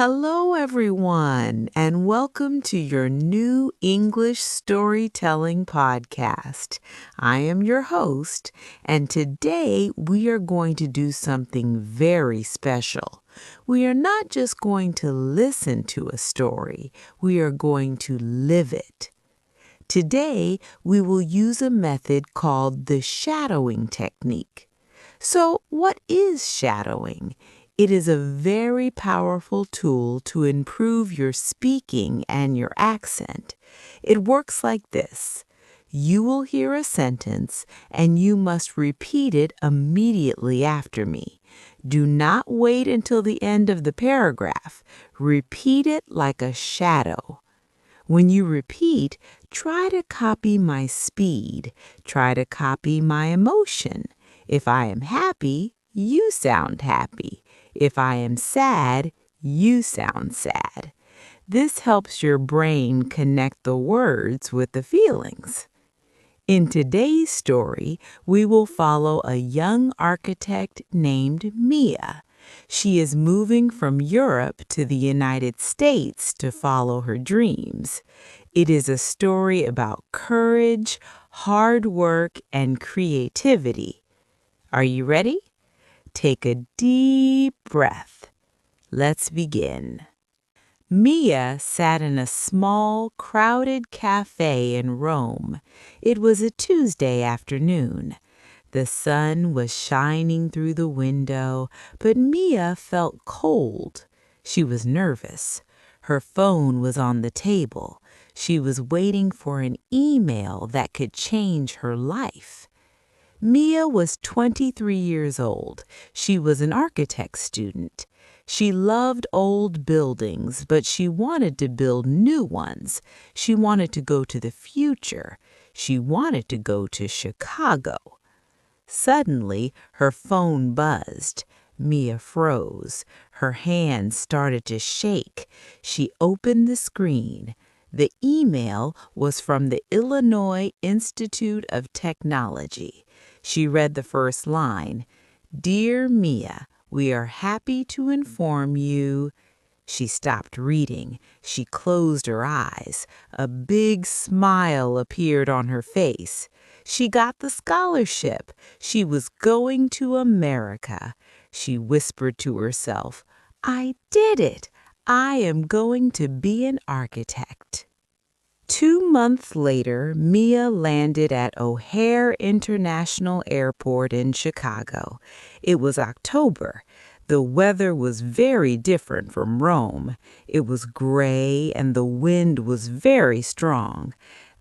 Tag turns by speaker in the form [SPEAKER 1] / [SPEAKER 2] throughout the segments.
[SPEAKER 1] Hello, everyone, and welcome to your new English storytelling podcast. I am your host, and today we are going to do something very special. We are not just going to listen to a story, we are going to live it. Today, we will use a method called the shadowing technique. So, what is shadowing? It is a very powerful tool to improve your speaking and your accent. It works like this. You will hear a sentence and you must repeat it immediately after me. Do not wait until the end of the paragraph. Repeat it like a shadow. When you repeat, try to copy my speed. Try to copy my emotion. If I am happy, you sound happy. If I am sad, you sound sad. This helps your brain connect the words with the feelings. In today's story, we will follow a young architect named Mia. She is moving from Europe to the United States to follow her dreams. It is a story about courage, hard work, and creativity. Are you ready? Take a deep breath. Let's begin. Mia sat in a small, crowded cafe in Rome. It was a Tuesday afternoon. The sun was shining through the window, but Mia felt cold. She was nervous. Her phone was on the table. She was waiting for an email that could change her life. Mia was 23 years old. She was an architect student. She loved old buildings, but she wanted to build new ones. She wanted to go to the future. She wanted to go to Chicago. Suddenly, her phone buzzed. Mia froze. Her hands started to shake. She opened the screen. The email was from the Illinois Institute of Technology. She read the first line. "Dear Mia, we are happy to inform you." She stopped reading. She closed her eyes. A big smile appeared on her face. She got the scholarship. She was going to America. She whispered to herself, "I did it. I am going to be an architect." 2 months later, Mia landed at O'Hare International Airport in Chicago. It was October. The weather was very different from Rome. It was gray and the wind was very strong.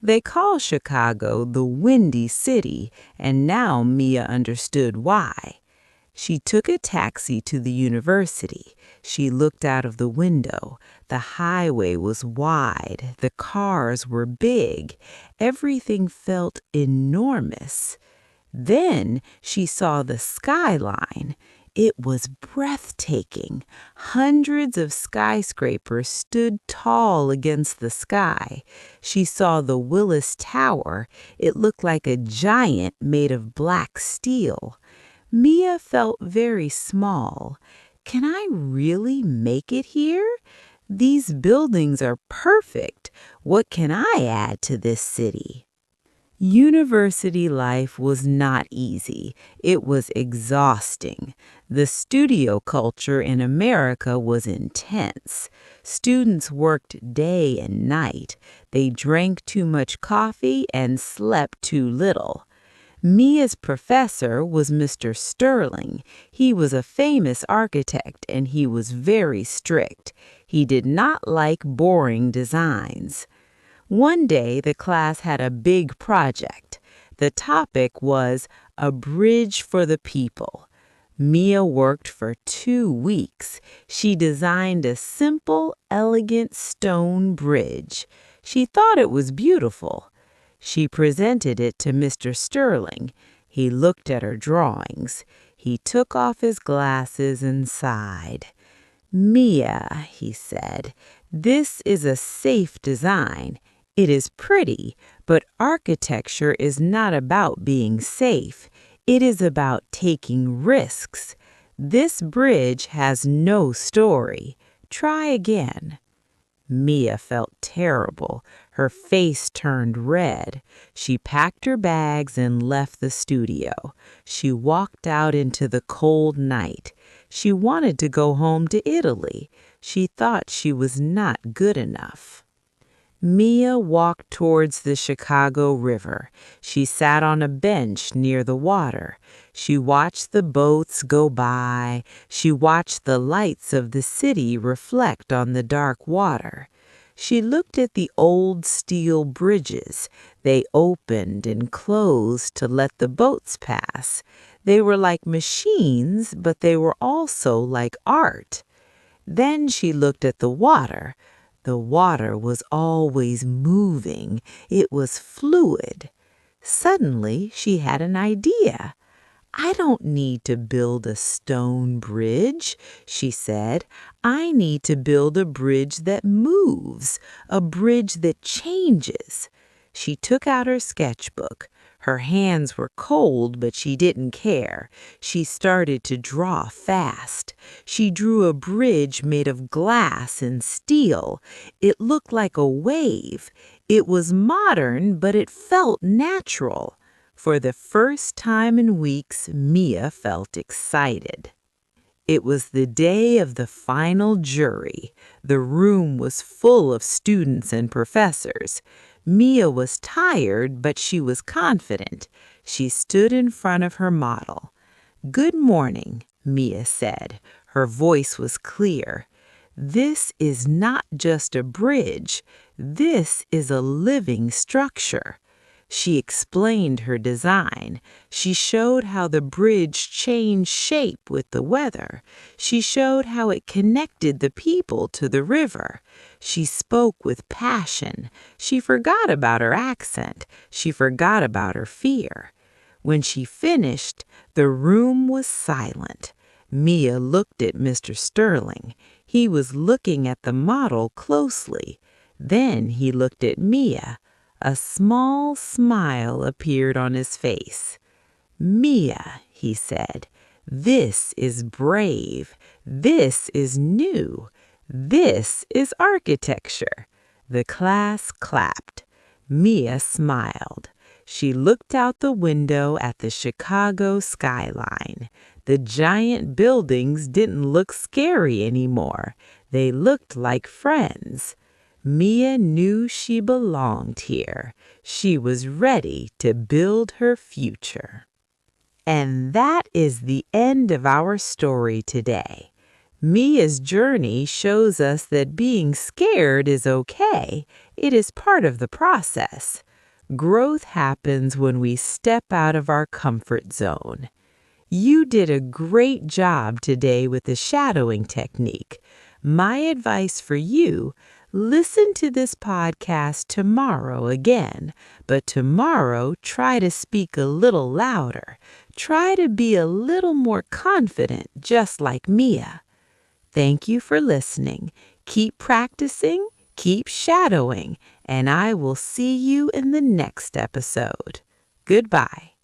[SPEAKER 1] They call Chicago the Windy City, and now Mia understood why. She took a taxi to the university. She looked out of the window. The highway was wide. The cars were big. Everything felt enormous. Then she saw the skyline. It was breathtaking. Hundreds of skyscrapers stood tall against the sky. She saw the Willis Tower. It looked like a giant made of black steel. Mia felt very small. Can I really make it here? These buildings are perfect. What can I add to this city? University life was not easy. It was exhausting. The studio culture in America was intense. Students worked day and night. They drank too much coffee and slept too little. Mia's professor was Mr. Sterling. He was a famous architect and he was very strict. He did not like boring designs. One day, the class had a big project. The topic was a bridge for the people. Mia worked for 2 weeks. She designed a simple, elegant stone bridge. She thought it was beautiful. She presented it to Mr. Sterling. He looked at her drawings. He took off his glasses and sighed. "Mia," he said, "this is a safe design. It is pretty, but architecture is not about being safe. It is about taking risks. This bridge has no story, Try again." Mia felt terrible. Her face turned red. She packed her bags and left the studio. She walked out into the cold night. She wanted to go home to Italy. She thought she was not good enough. Mia walked towards the Chicago River. She sat on a bench near the water. She watched the boats go by. She watched the lights of the city reflect on the dark water. She looked at the old steel bridges. They opened and closed to let the boats pass. They were like machines, but they were also like art. Then she looked at the water. The water was always moving. It was fluid. Suddenly, she had an idea. "I don't need to build a stone bridge," she said. "I need to build a bridge that moves, a bridge that changes." She took out her sketchbook. Her hands were cold, but she didn't care. She started to draw fast. She drew a bridge made of glass and steel. It looked like a wave. It was modern, but it felt natural. For the first time in weeks, Mia felt excited. It was the day of the final jury. The room was full of students and professors. Mia was tired, but she was confident. She stood in front of her model. "Good morning," Mia said. Her voice was clear. "This is not just a bridge. This is a living structure." She explained her design. She showed how the bridge changed shape with the weather. She showed how it connected the people to the river. She spoke with passion. She forgot about her accent. She forgot about her fear. When she finished, the room was silent. Mia looked at Mr. Sterling. He was looking at the model closely. Then he looked at Mia. A small smile appeared on his face. "Mia," he said, "this is brave. This is new. This is architecture." The class clapped. Mia smiled. She looked out the window at the Chicago skyline. The giant buildings didn't look scary anymore. They looked like friends. Mia knew she belonged here. She was ready to build her future. And that is the end of our story today. Mia's journey shows us that being scared is okay. It is part of the process. Growth happens when we step out of our comfort zone. You did a great job today with the shadowing technique. My advice for you: listen to this podcast tomorrow again, but tomorrow try to speak a little louder. Try to be a little more confident, just like Mia. Thank you for listening. Keep practicing, keep shadowing, and I will see you in the next episode. Goodbye.